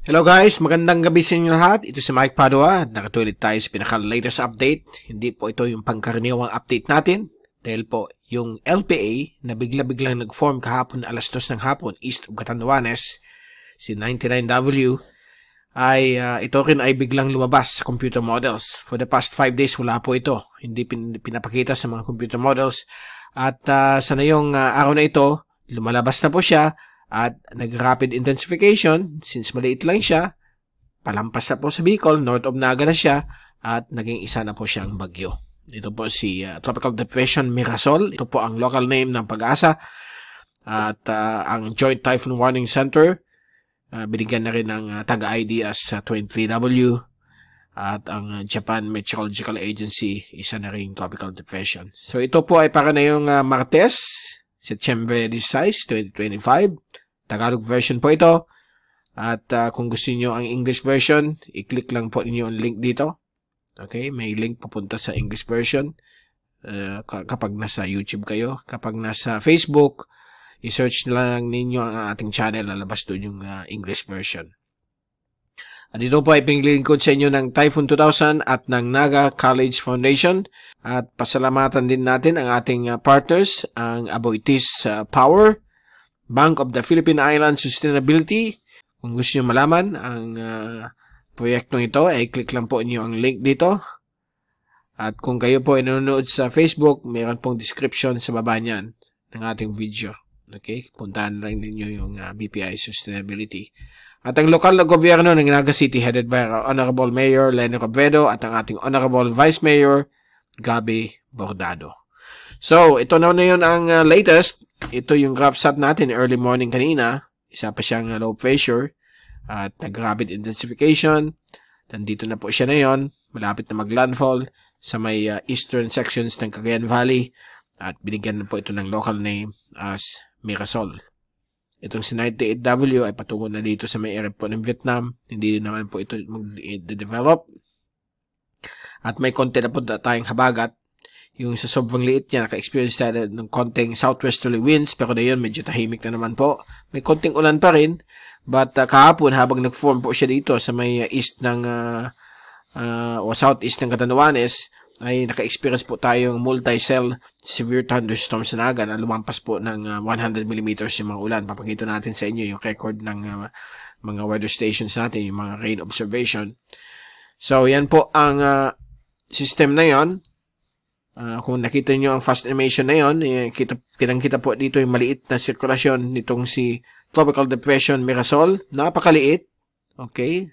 Hello guys, magandang gabi sa inyo lahat. Ito si Mike Padua. Nakatuloy tayo sa pinaka-latest update. Hindi po ito yung pangkaraniwang update natin. Dahil po, yung LPA na bigla-biglang nag-form kahapon alas 2 ng hapon east of Catanduanes, si 99W, ay ito rin ay biglang lumabas sa computer models. For the past 5 days, wala po ito. Hindi pinapakita sa mga computer models. At sa ngayong araw na ito, lumalabas na po siya. At nag-rapid intensification, since maliit lang siya, palampas na po sa Bicol, north of Naga na siya, at naging isa na po siyang bagyo. Ito po si Tropical Depression Mirasol. Ito po ang local name ng Pag-asa. At ang Joint Typhoon Warning Center, binigyan na rin ng taga-ID as 23W. At ang Japan Meteorological Agency, isa na rin Tropical Depression. So ito po ay para na yung Martes, September 16, 2025. Tagalog version po ito. At kung gusto niyo ang English version, i-click lang po niyo ang link dito. Okay, may link papunta sa English version. Kapag nasa YouTube kayo, kapag nasa Facebook, i-search lang ninyo ang ating channel, lalabas doon yung English version. At ito po ay pinglilingkod sa inyo ng Typhoon 2000 at ng Naga College Foundation. At pasalamatan din natin ang ating partners, ang Aboitiz Power, Bank of the Philippine Islands Sustainability. Kung gusto nyo malaman ang proyektong ito, ay click lang po niyo ang link dito. At kung kayo po ay nanonood sa Facebook, mayroon pong description sa baba niyan ng ating video. Okay? Puntahan lang ninyo yung BPI Sustainability. At ang lokal na gobyerno ng Naga City headed by our Honorable Mayor Lenny Robredo at ang ating Honorable Vice Mayor Gabi Bordado. So, ito na yun ang latest. Ito yung GraphSat natin early morning kanina. Isa pa siyang low pressure at nag-rapid intensification. Nandito na po siya ngayon. Malapit na mag-landfall sa may eastern sections ng Cagayan Valley. At binigyan na po ito ng local name as Mirasol. Itong si 98W ay patungo na dito sa may area po ng Vietnam. Hindi naman po ito mag-develop. At may konti na po tayong habagat. Yung sa sobrang liit niya, naka-experience tayo ng konting southwesterly winds, pero na yun, medyo tahimik na naman po. May konting ulan pa rin, but kahapon, habang nag-form po siya dito sa may east ng, o southeast ng Catanduanes, ay naka-experience po tayong multi-cell severe thunderstorms sa Naga na lumampas po ng 100 mm yung mga ulan. Papakita natin sa inyo yung record ng mga weather stations natin, yung mga rain observation. So, yan po ang system na yon. Kung nakita nyo ang fast animation na yon, kitang-kita po dito yung maliit na sirkulasyon nitong si Tropical Depression Mirasol. Napakaliit. Okay?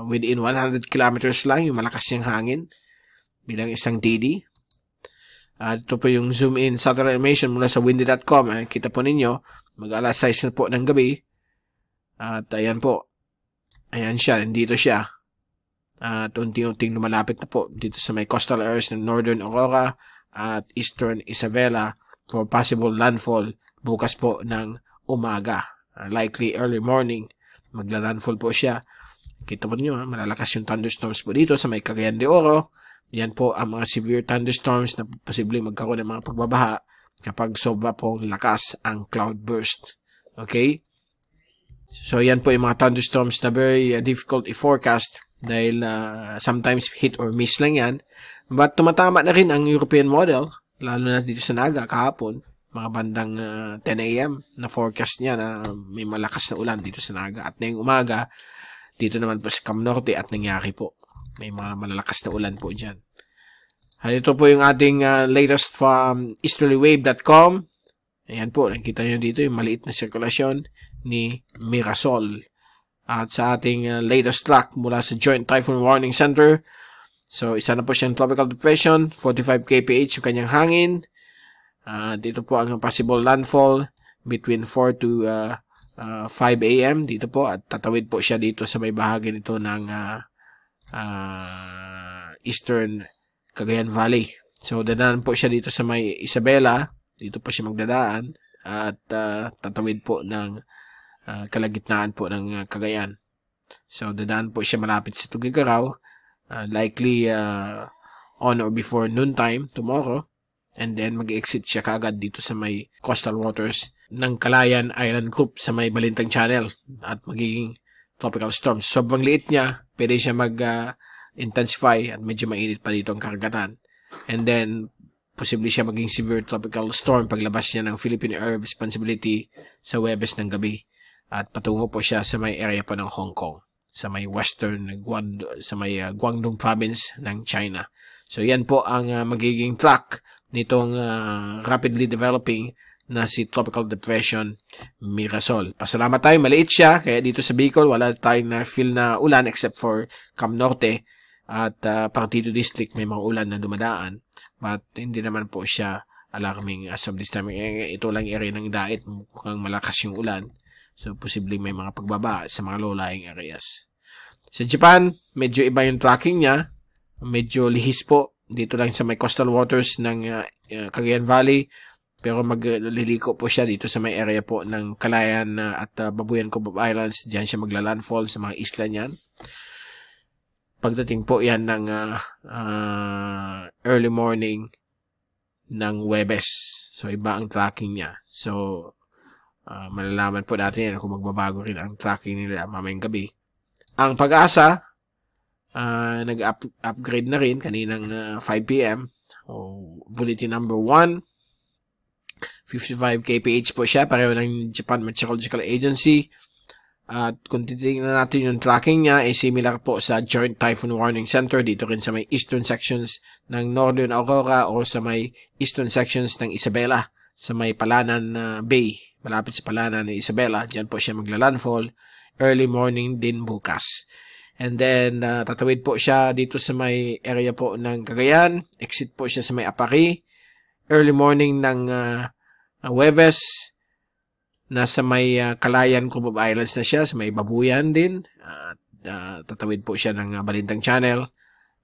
Within 100 kilometers lang yung malakas niyang hangin bilang isang TD. Ito po yung zoom in satellite animation mula sa windy.com. Kita po ninyo, mag-alas 6 na po ng gabi. At ayan po. Ayan siya, nandito siya. At unti-unting lumalapit na po dito sa may coastal areas ng Northern Aurora at Eastern Isabela for possible landfall bukas po ng umaga. Likely early morning, magla-landfall po siya. Kita po niyo, malalakas yung thunderstorms po dito sa may Cagayan de Oro. Yan po ang mga severe thunderstorms na posibleng magkaroon ng mga pagbabaha kapag sobra pong lakas ang cloudburst. Okay? So yan po yung mga thunderstorms na very difficult i-forecast dahil sometimes hit or miss lang yan. But tumatama na rin ang European model, lalo na dito sa Naga kahapon, mga bandang 10 AM na forecast niya na may malakas na ulan dito sa Naga. At ngayong umaga, dito naman po sa Cam Norte at nangyari po. May mga malalakas na ulan po dyan. At ito po yung ating latest from easterlywave.com. Ayan po, nakikita nyo dito yung maliit na sirkulasyon ni Mirasol. At sa ating latest track mula sa Joint Typhoon Warning Center. So, isa na po siyang Tropical Depression, 45 kph yung kanyang hangin. Dito po ang possible landfall between 4 to 5 AM dito po. At tatawid po siya dito sa may bahagi nito ng Eastern Cagayan Valley. So, dadaan po siya dito sa may Isabela. Dito po siya magdadaan. At tatawid po ng kalagitnaan po ng Cagayan. So, dadaan po siya malapit sa Tugigaraw. Likely on or before noontime tomorrow. And then, mag-exit siya kaagad dito sa may coastal waters ng Calayan Island Group sa may Balintang Channel. At magiging tropical storm. Sobrang liit niya, pwede siya mag-intensify at medyo mainit pa dito ang karagatan. And then, posible siya maging severe tropical storm paglabas niya ng Philippine Area of Responsibility sa Huwebes ng gabi. At patungo po siya sa may area po ng Hong Kong, sa may Guangdong province ng China. So, yan po ang magiging track nitong rapidly developing na si Tropical Depression Mirasol. Pasalamat tayo, maliit siya, kaya dito sa Bicol, wala tayong na-feel na ulan except for Cam Norte at Partido District, may mga ulan na dumadaan. But hindi naman po siya alarming as of this time. Ito lang area ng Daet, mukhang malakas yung ulan. So, posibleng may mga pagbaba sa mga low-lying areas. Sa Japan, medyo iba yung tracking niya. Medyo lihis po. Dito lang sa may coastal waters ng Cagayan Valley. Pero magliliko po siya dito sa may area po ng Calayan at Babuyan Cove Islands. Diyan siya magla-landfall sa mga isla niyan. Pagdating po yan ng early morning ng Huwebes. So, iba ang tracking niya. So, malalaman po natin yan kung magbabago rin ang tracking nila mamayang gabi. Ang Pag-asa, nag-upgrade na rin kaninang 5 p.m. Bulletin number 1. 55 kph po siya, pareho ng Japan Meteorological Agency. At kung titignan natin yung tracking niya, ay similar po sa Joint Typhoon Warning Center, dito rin sa may eastern sections ng Northern Aurora o sa may eastern sections ng Isabela, sa may Palanan Bay, malapit sa Palanan ng Isabela. Diyan po siya magla-landfall, early morning din bukas. And then, tatawid po siya dito sa may area po ng Cagayan, exit po siya sa may Apari, early morning ng Huwebes, nasa may Calayan Cove Islands na siya, sa may Babuyan din. Tatawid po siya ng Balintang Channel.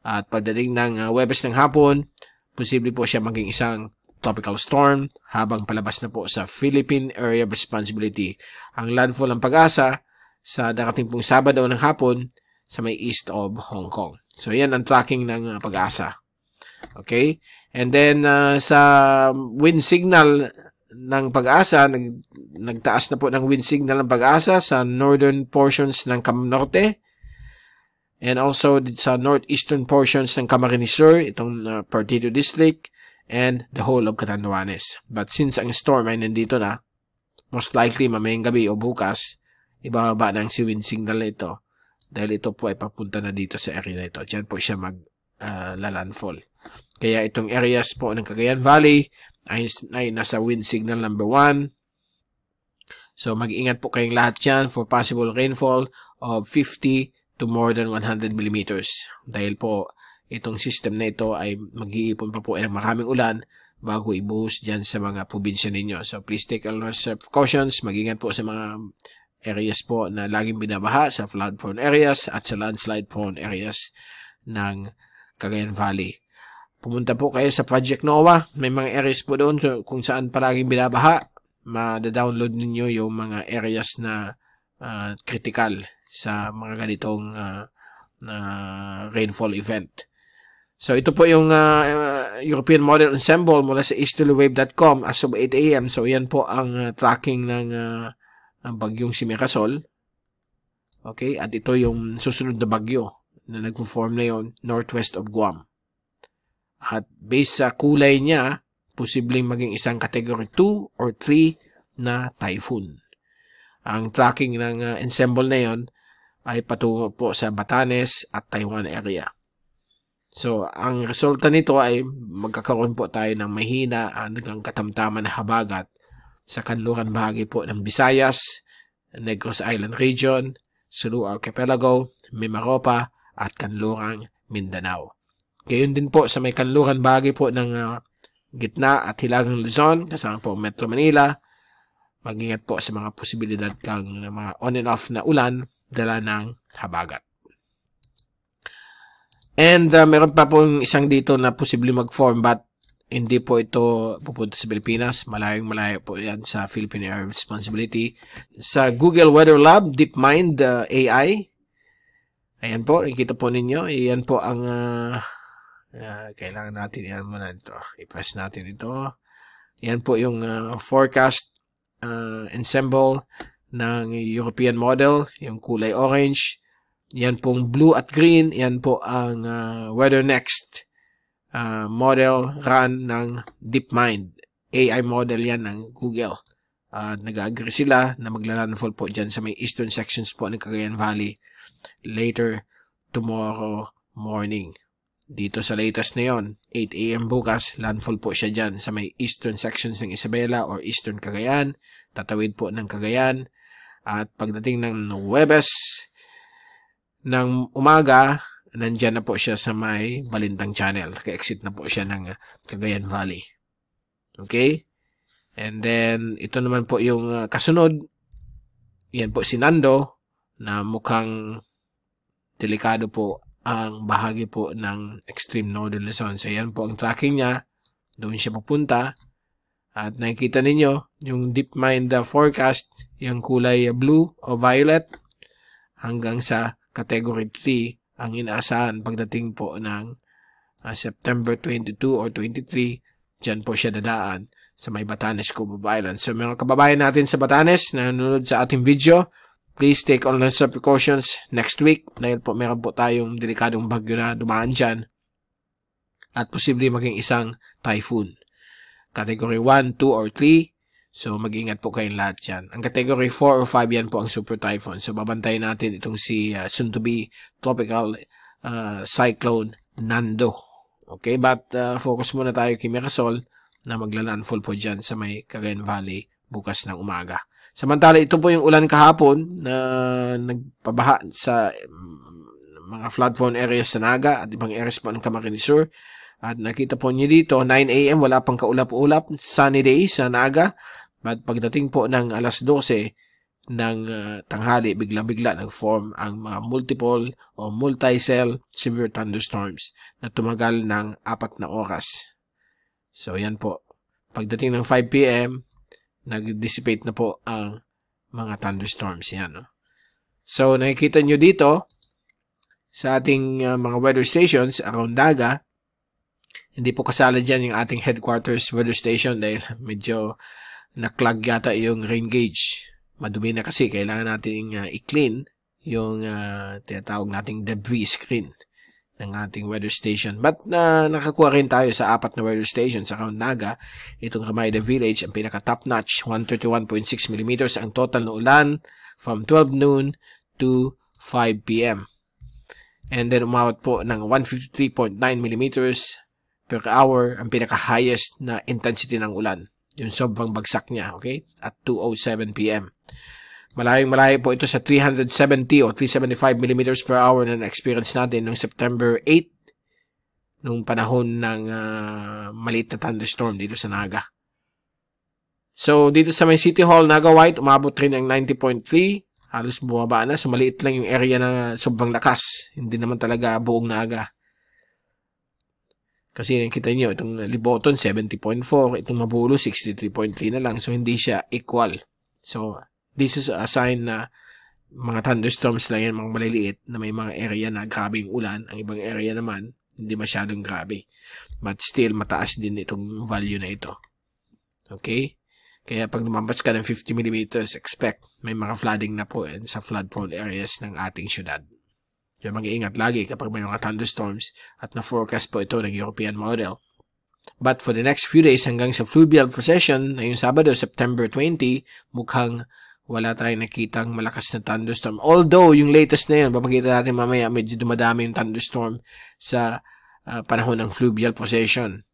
At pagdating ng Huwebes ng hapon, posible po siya maging isang tropical storm habang palabas na po sa Philippine Area of Responsibility. Ang landfall ng Pag-asa sa darating pong Sabado ng hapon sa may east of Hong Kong. So, yan ang tracking ng Pag-asa. Okay? And then, sa wind signal ng Pag-asa, nagtaas na po ng wind signal ng Pag-asa sa northern portions ng Cam Norte and also sa northeastern portions ng Camarines Sur, itong Partido District and the whole of Catanduanes. But since ang storm ay nandito na, most likely mamayang gabi o bukas, ibababa na ang si wind signal na ito dahil ito po ay papunta na dito sa area na ito. Diyan po siya mag-landfall. Kaya itong areas po ng Cagayan Valley ay nasa wind signal number 1. So, mag-ingat po kayong lahat yan for possible rainfall of 50 to more than 100 millimeters. Dahil po, itong system na ito ay mag-iipon pa po ng maraming ulan bago ibuhos dyan sa mga probinsya ninyo. So, please take all necessary precautions. Mag-ingat po sa mga areas po na laging binabaha, sa flood-prone areas at sa landslide-prone areas ng Cagayan Valley. Pumunta po kayo sa Project NOAA. May mga areas po doon kung saan palaging binabaha. Ma-download ninyo yung mga areas na critical sa mga ganitong rainfall event. So, ito po yung European Model Ensemble mula sa easterlywave.com as of 8 a.m. So, yan po ang tracking ng bagyong si Mirasol. Okay? At ito yung susunod na bagyo na nag-form na yun northwest of Guam. At based sa kulay niya, posibleng maging isang category 2 or 3 na typhoon. Ang tracking ng ensemble na yon ay patungo po sa Batanes at Taiwan area. So, ang resulta nito ay magkakaroon po tayo ng mahina hanggang katamtaman na habagat sa kanluran bahagi po ng Visayas, Negros Island Region, Sulu Archipelago, Mimaropa at kanlurang Mindanao. Gayon din po sa may kanluran bahagi po ng gitna at hilagang Luzon, kasama po Metro Manila. Mag-ingat po sa mga posibilidad kang mga on and off na ulan dala ng habagat. And meron pa pong isang dito na posibleng mag-form but hindi po ito pupunta sa Pilipinas. Malayong malayo po yan sa Philippine Area of Responsibility. Sa Google Weather Lab, DeepMind AI. Ayan po, nakikita po ninyo. Ayan po ang kailangan natin yan muna ito. I-press natin ito. Yan po yung forecast ensemble ng European model, yung kulay orange. Yan pong blue at green, yan po ang WeatherNext model run ng DeepMind. AI model yan ng Google. Nag-agree sila na magla-landfall po dyan sa may eastern sections po ng Cagayan Valley later tomorrow morning. Dito sa latest na yon, 8 AM bukas, landfall po siya dyan sa may eastern sections ng Isabela or eastern Cagayan. Tatawid po ng Cagayan. At pagdating ng Huwebes ng umaga, nandyan na po siya sa may Balintang Channel. Ka-exit na po siya ng Cagayan Valley. Okay? And then, ito naman po yung kasunod. Yan po si Nando na mukhang delikado po ang bahagi po ng extreme northern Luzon. So, yan po ang tracking niya. Doon siya pupunta. At nakikita ninyo, yung DeepMind forecast, yung kulay blue o violet, hanggang sa category 3 ang inaasahan pagdating po ng September 22 or 23. Diyan po siya dadaan sa may Batanes, Cubao Islands. So, mga kababayan natin sa Batanes na nanonood sa ating video, please take all necessary precautions next week dahil po meron po tayong delikadong bagyo na dumaan dyan at posibleng maging isang typhoon. Category 1, 2, or 3. So, mag-ingat po kayong lahat dyan. Ang category 4 or 5 yan po ang super typhoon. So, babantayin natin itong si soon-to-be tropical cyclone Nando. Okay, but focus muna tayo kay Mirasol na magla-landfall po dyan sa may Cagayan Valley bukas ng umaga. Samantala, ito po yung ulan kahapon na nagpabaha sa mga flood-prone areas sa Naga at ibang areas po ng Camarines Sur. At nakita po niyo dito, 9 AM, wala pang kaulap-ulap, sunny day sa Naga. But pagdating po ng alas 12 ng tanghali, bigla-bigla nag-form ang mga multiple o multi-cell severe thunderstorms na tumagal ng 4 na oras. So, yan po. Pagdating ng 5 PM, nag-dissipate na po ang mga thunderstorms. Yan, no? So, nakikita nyo dito sa ating mga weather stations around Naga. Hindi po kasala dyan yung ating headquarters weather station dahil medyo naklag yata yung rain gauge. Madumi na kasi kailangan natin i-clean yung tinatawag nating debris screen ng ating weather station. But nakakuha rin tayo sa 4 na weather stations around Naga. Itong Ramayda Village, ang pinaka top notch, 131.6 mm ang total na ulan from 12 noon to 5 PM. And then umawat po ng 153.9 mm per hour ang pinaka-highest na intensity ng ulan. Yung sobrang bagsak niya, okay? At 2:07 PM. Malayong-malayo po ito sa 370 o 375 mm per hour na na-experience natin noong September 8 nung panahon ng maliit na thunderstorm dito sa Naga. So, dito sa may City Hall, Naga White, umabot rin ng 90.3. Halos bumaba na. So, maliit lang yung area na sobrang lakas. Hindi naman talaga buong Naga. Kasi nakita nyo, itong Liboton, 70.4. Itong Mabulo, 63.3 na lang. So, hindi siya equal. So, this is a sign na mga thunderstorms lang yan, mga maliliit, na may mga area na grabing ulan. Ang ibang area naman, hindi masyadong grabe. But still, mataas din itong value na ito. Okay? Kaya pag lumabas ka ng 50 mm, expect may mga flooding na po sa flood-prone areas ng ating syudad. Kaya mag-iingat lagi kapag may mga thunderstorms at na-forecast po ito ng European model. But for the next few days hanggang sa fluvial procession na yung Sabado, September 20, mukhang wala tayong nakitang malakas na thunderstorm. Although, yung latest na yun, papakita natin mamaya, medyo dumadami yung thunderstorm sa panahon ng fluvial procession.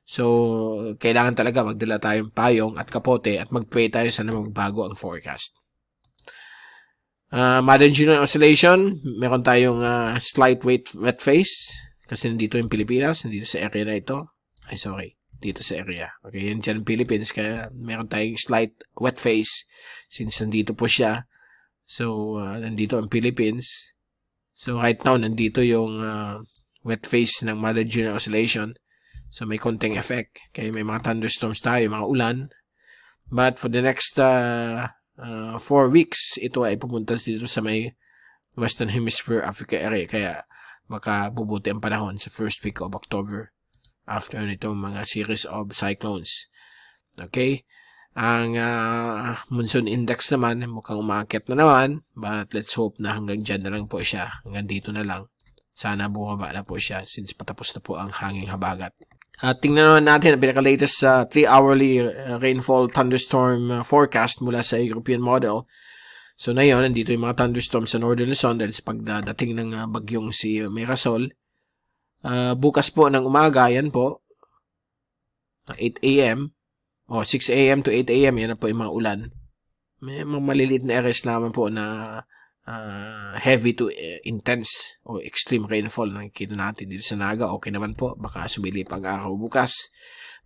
So, kailangan talaga magdala tayong payong at kapote at mag-pray tayo sana magbago ang forecast. Modern Junior Oscillation, meron tayong slight wet phase kasi nandito yung Pilipinas, nandito sa area na ito. Ay, sorry. Dito sa area. Okay, yan dyan Philippines. Kaya meron tayong slight wet phase since nandito po siya. So, nandito ang Philippines. So, right now, nandito yung wet phase ng Modern Junior Oscillation. So, may konting effect. Kaya may mga thunderstorms tayo, mga ulan. But for the next 4 weeks, ito ay pupunta dito sa may Western Hemisphere Africa area. Kaya baka bubuti ang panahon sa first week of October after nitong mga series of cyclones. Okay? Ang monsoon index naman, mukhang umaakit na naman. But let's hope na hanggang dyan na lang po siya. Hanggang dito na lang. Sana bumaba na po siya since patapos na po ang hanging habagat. At tingnan naman natin ang pinaka-latest 3-hourly rainfall thunderstorm forecast mula sa European model. So na yun, nandito yung mga thunderstorms sa Northern Luzon dahil sa pagdating ng bagyong si Mirasol. Bukas po ng umaga, yan po, 8 a.m. o 6 a.m. to 8 a.m. yan na po yung mga ulan. May mga maliliit na areas naman po na heavy to intense o extreme rainfall na nakikita natin dito sa Naga. Okay naman po, baka sumilip ang araw bukas.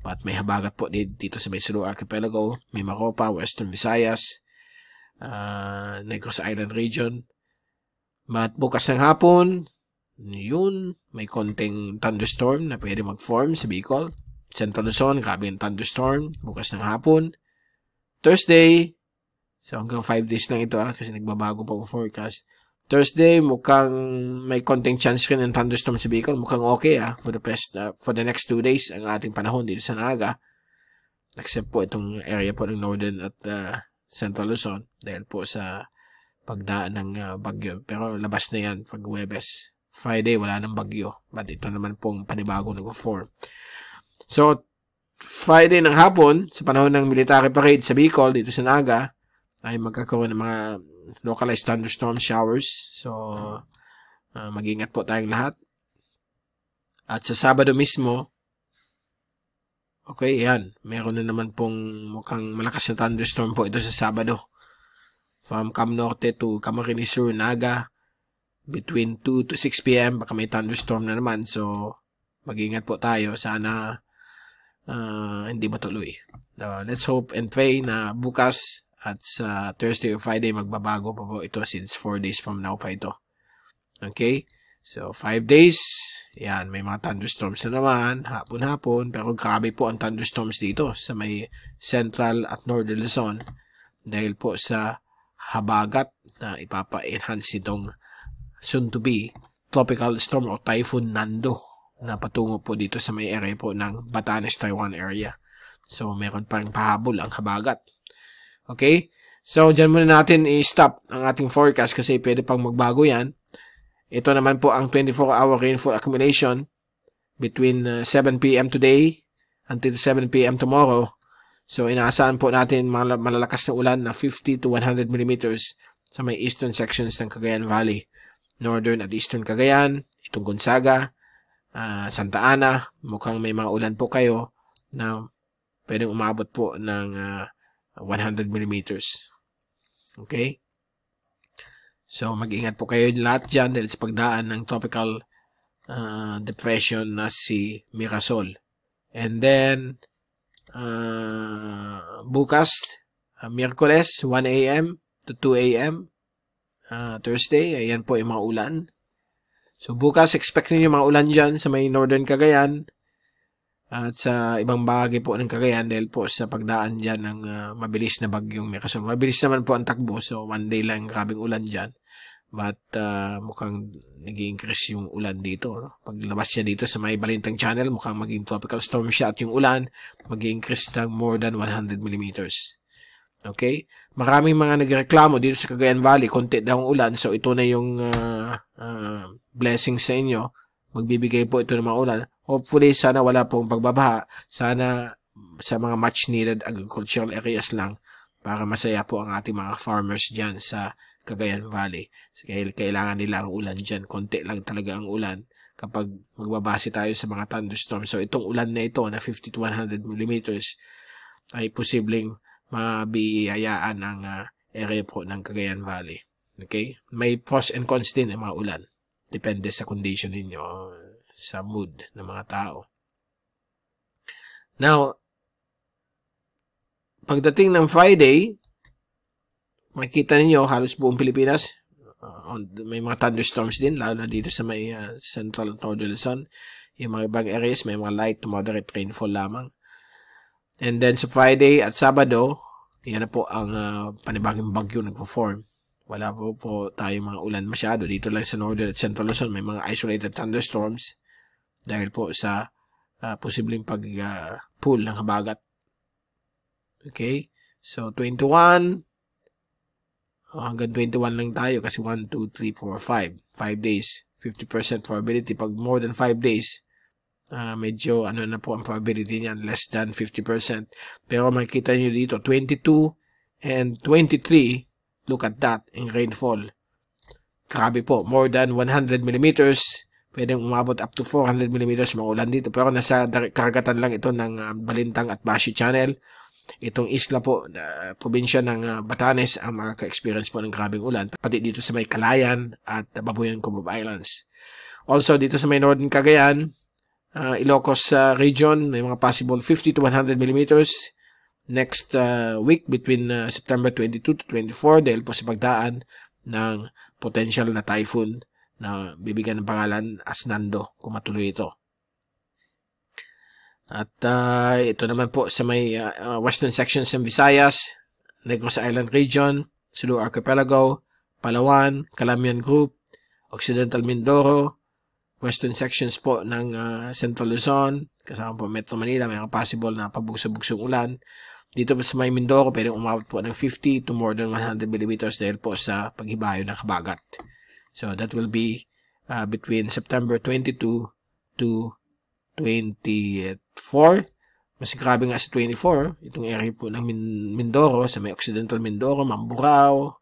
But may habagat po dito sa Sulu Archipelago, Mimaropa, Western Visayas, Negros Island region. But bukas ng hapon, yun, may konting thunderstorm na pwede mag-form sa Bicol. Central Luzon, grabe yung thunderstorm, bukas ng hapon. Thursday, so hanggang 5 days lang ito kasi nagbabago pa ang forecast. Thursday, mukhang may konting chance rin ng thunderstorm sa Bicol. Mukhang okay for the next 2 days ang ating panahon dito sa Naga. Except po itong area po ng Northern at Central Luzon dahil po sa pagdaan ng bagyo. Pero labas na yan pag Huwebes. Friday, wala nang bagyo. But ito naman pong panibago nag-form. So, Friday ng hapon, sa panahon ng military parade sa Bicol, dito sa Naga, ay magkakaroon ng mga localized thunderstorm showers. So, mag-ingat po tayong lahat. At sa Sabado mismo, okay, yan. Meron na naman pong mukhang malakas na thunderstorm po ito sa Sabado. From Cam Norte to Camarines Sur, Naga, between 2 to 6 p.m. baka may thunderstorm na naman. So, mag-ingat po tayo. Sana hindi matuloy. Let's hope and pray na bukas at sa Thursday or Friday magbabago pa po ito since 4 days from now pa ito. Okay? So, 5 days. Yan, may mga thunderstorms na naman. Hapon-hapon. Pero grabe po ang thunderstorms dito sa may Central at Northern Luzon. Dahil po sa habagat na ipapa-enhance itong soon-to-be tropical storm o typhoon Nando na patungo po dito sa may area po ng Batanes, Taiwan area. So, meron pa rin pahabol ang habagat. Okay? So, dyan muna natin i-stop ang ating forecast kasi pwede pang magbago yan. Ito naman po ang 24-hour rainfall accumulation between 7 p.m. today until 7 p.m. tomorrow. So, inaasahan po natin malalakas na ulan na 50 to 100 millimeters sa may eastern sections ng Cagayan Valley. Northern at Eastern Cagayan, itong Gonzaga, Santa Ana, mukhang may mga ulan po kayo na pwedeng umabot po ng 100 millimeters. Okay? So, mag-ingat po kayo lahat dyan dahil sa pagdaan ng tropical depression na si Mirasol. And then, bukas, Miyerkules, 1 a.m. to 2 a.m. Thursday, ayan po yung mga ulan. So, bukas, expect ninyo mga ulan dyan sa may Northern Cagayan at sa ibang bahagi po ng Cagayan dahil po sa pagdaan dyan ng mabilis na bagyong Mirasol. Mabilis naman po ang takbo, so 1 day lang grabing ulan dyan. But mukhang nag-i-increase yung ulan dito. No? Paglabas niya dito sa may Balintang Channel, mukhang maging tropical storm siya at yung ulan mag-i-increase ng more than 100 millimeters. Okay? Maraming mga nagreklamo dito sa Cagayan Valley, konti daw ang ulan. So, ito na yung blessing sa inyo. Magbibigay po ito ng mga ulan. Hopefully, sana wala pong pagbabaha. Sana sa mga much needed agricultural areas lang para masaya po ang ating mga farmers dyan sa Cagayan Valley. Kailangan nila ang ulan dyan. Konti lang talaga ang ulan kapag magbabase tayo sa mga thunderstorm. So, itong ulan na ito na 50 to 100 millimeters ay posibleng mabiyayaan ang area po ng Cagayan Valley. Okay? May pros and cons din ang mga ulan. Depende sa condition ninyo, sa mood ng mga tao. Now, pagdating ng Friday, makikita ninyo halos buong Pilipinas, may mga thunderstorms din, lalo na dito sa may Central and Northern Luzon. Yung mga ibang areas, may mga light to moderate rainfall lamang. And then sa Friday at Sabado, yan na po ang panibagong bagyo nagpo-form. Wala po tayo mga ulan masyado. Dito lang sa Northern at Central Luzon, may mga isolated thunderstorms dahil po sa posibleng pag-pool ng habagat. Okay? So, 21. Hanggang 21 lang tayo kasi 1, 2, 3, 4, 5. 5 days. 50% probability. Pag more than 5 days, medyo ano na po ang probability niyan, less than 50%. Pero makikita nyo dito, 22 and 23, look at that, in rainfall. Grabe po, more than 100 millimeters. Pwedeng umabot up to 400 millimeters maulan dito. Pero nasa karagatan lang ito ng Balintang at Bashi Channel. Itong isla po, probinsya ng Batanes ang makaka-experience po ng grabing ulan. Pati dito sa may Calayan at Babuyan Cubao Islands. Also, dito sa may Northern Cagayan, Ilocos region, may mga possible 50 to 100 millimeters next week between September 22 to 24 dahil po sa pagdaan ng potential na typhoon na bibigyan ng pangalan as Nando kung matuloy ito. At ito naman po sa may western sections ng Visayas, Negros Island Region, Sulu Archipelago, Palawan, Calamian Group, Occidental Mindoro, western sections po ng Central Luzon, kasama po Metro Manila, may mga possible na pabugso-bugsong ulan. Dito po sa may Mindoro, pwedeng umabot po ng 50 to more than 100 millimeters dahil po sa paghibayo ng habagat. So that will be between September 22 to 24. Mas grabe nga sa 24, itong area po ng Mindoro, sa may Occidental Mindoro, Mamburao,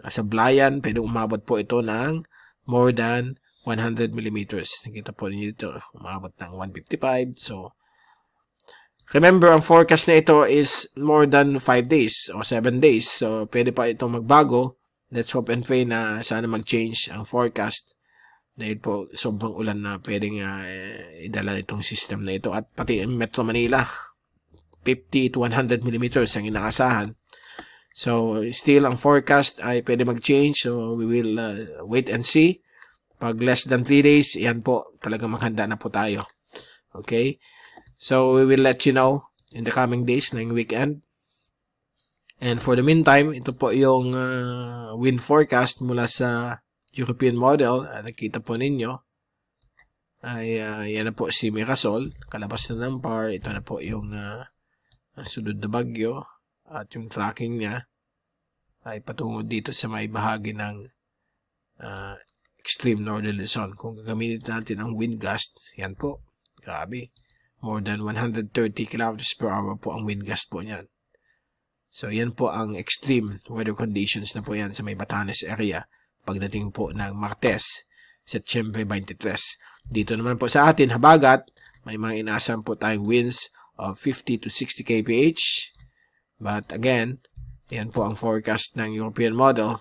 sa Blayan, pwede umabot po ito ng more than 100 millimeters. Nakita po ninyo dito, umabot ng 155. So, remember, ang forecast na ito is more than 5 days or 7 days. So, pwede pa itong magbago. Let's hope and pray na sana mag-change ang forecast. Dahil po, sobrang ulan na pwedeng idala itong system na ito. At pati Metro Manila, 50 to 100 millimeters ang inaasahan. So, still ang forecast ay pwede mag-change. So, we will wait and see. Pag less than 3 days, yan po, talagang maghanda na po tayo. Okay? So, we will let you know in the coming days ng weekend. And for the meantime, ito po yung wind forecast mula sa European model. Nakita po ninyo ay yan na po si Mirasol, kalabas na ng PAR. Ito na po yung sunod na bagyo at yung tracking niya ay patungo dito sa may bahagi ng extreme northern Luzon. Kung gagamitin natin ang wind gust, yan po, grabe, more than 130 km per hour po ang wind gust po niyan. So yan po ang extreme weather conditions na po yan sa may Batanes area pagdating po ng Martes, Setyembre 23. Dito naman po sa atin, habagat, may mga inaasahan po tayong winds of 50 to 60 kph. But again, yan po ang forecast ng European model.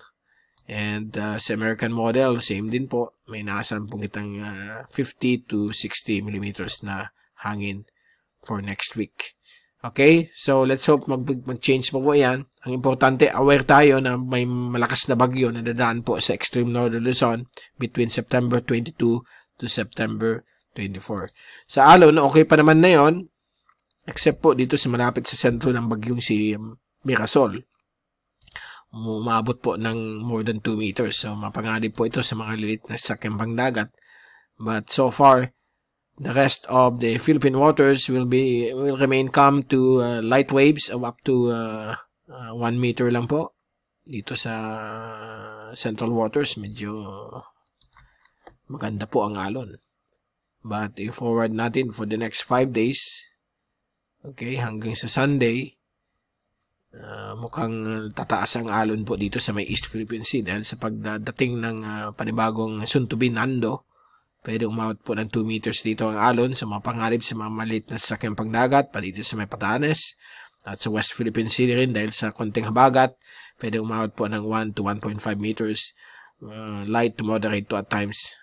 And sa American model, same din po. May inaasahan po kitang 50 to 60 millimeters na hangin for next week. Okay, so let's hope mag-change po yan. Ang importante, aware tayo na may malakas na bagyo na dadaan po sa extreme northern Luzon between September 22 to September 24. Sa Alon, okay pa naman na yon, except po dito sa malapit sa sentro ng bagyong si Mirasol. Umabot po ng more than 2 meters. So, mapanganib po ito sa mga lilit na sasakyang pangdagat. But so far, the rest of the Philippine waters will remain calm to light waves of up to 1 meter lang po. Dito sa central waters, medyo maganda po ang alon. But i-forward natin for the next 5 days, okay, hanggang sa Sunday, mukhang tataas ang alon po dito sa may East Philippine Sea dahil sa pagdating ng panibagong soon-to-be Nando. Pwede umabot po ng 2 meters dito ang alon sa mga pangarib sa mga maliit na sasakyang pangdagat, pa dito sa may Batanes at sa West Philippine Sea rin dahil sa konting habagat. Pwede umabot po ng 1 to 1.5 meters, light to moderate to at times.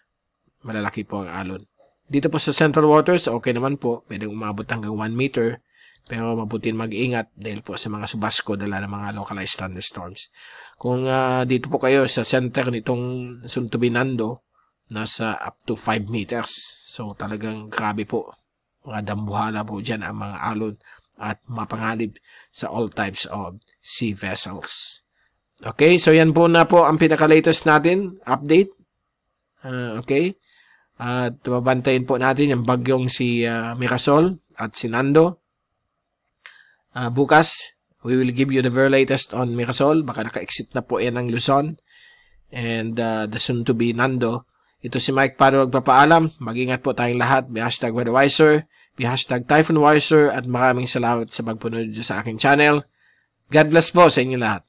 Malalaki po ang alon. Dito po sa Central Waters, okay naman po. Pwede umabot hanggang 1 meter. Pero mabutin mag-iingat dahil po sa mga subasko dala ng mga localized thunderstorms. Kung dito po kayo sa center nitong soon-to-be Nando, nasa up to 5 meters. So talagang grabe po. Mga dambuhala po dyan ang mga alon at mapanganib sa all types of sea vessels. Okay, so yan po na po ang pinaka-latest natin update. Okay. At babantayin po natin yung bagyong si Mirasol at si Nando. Bukas, We will give you the very latest on Mirasol. Baka naka-exit na po yan ng Luzon. And the soon-to-be Nando. Ito si Mike Padua magpapaalam. Mag-ingat po tayong lahat. Be hashtag Weatherwiser. Be hashtag TyphoonWiser. At maraming salamat sa pagpunod sa aking channel. God bless po sa inyo lahat.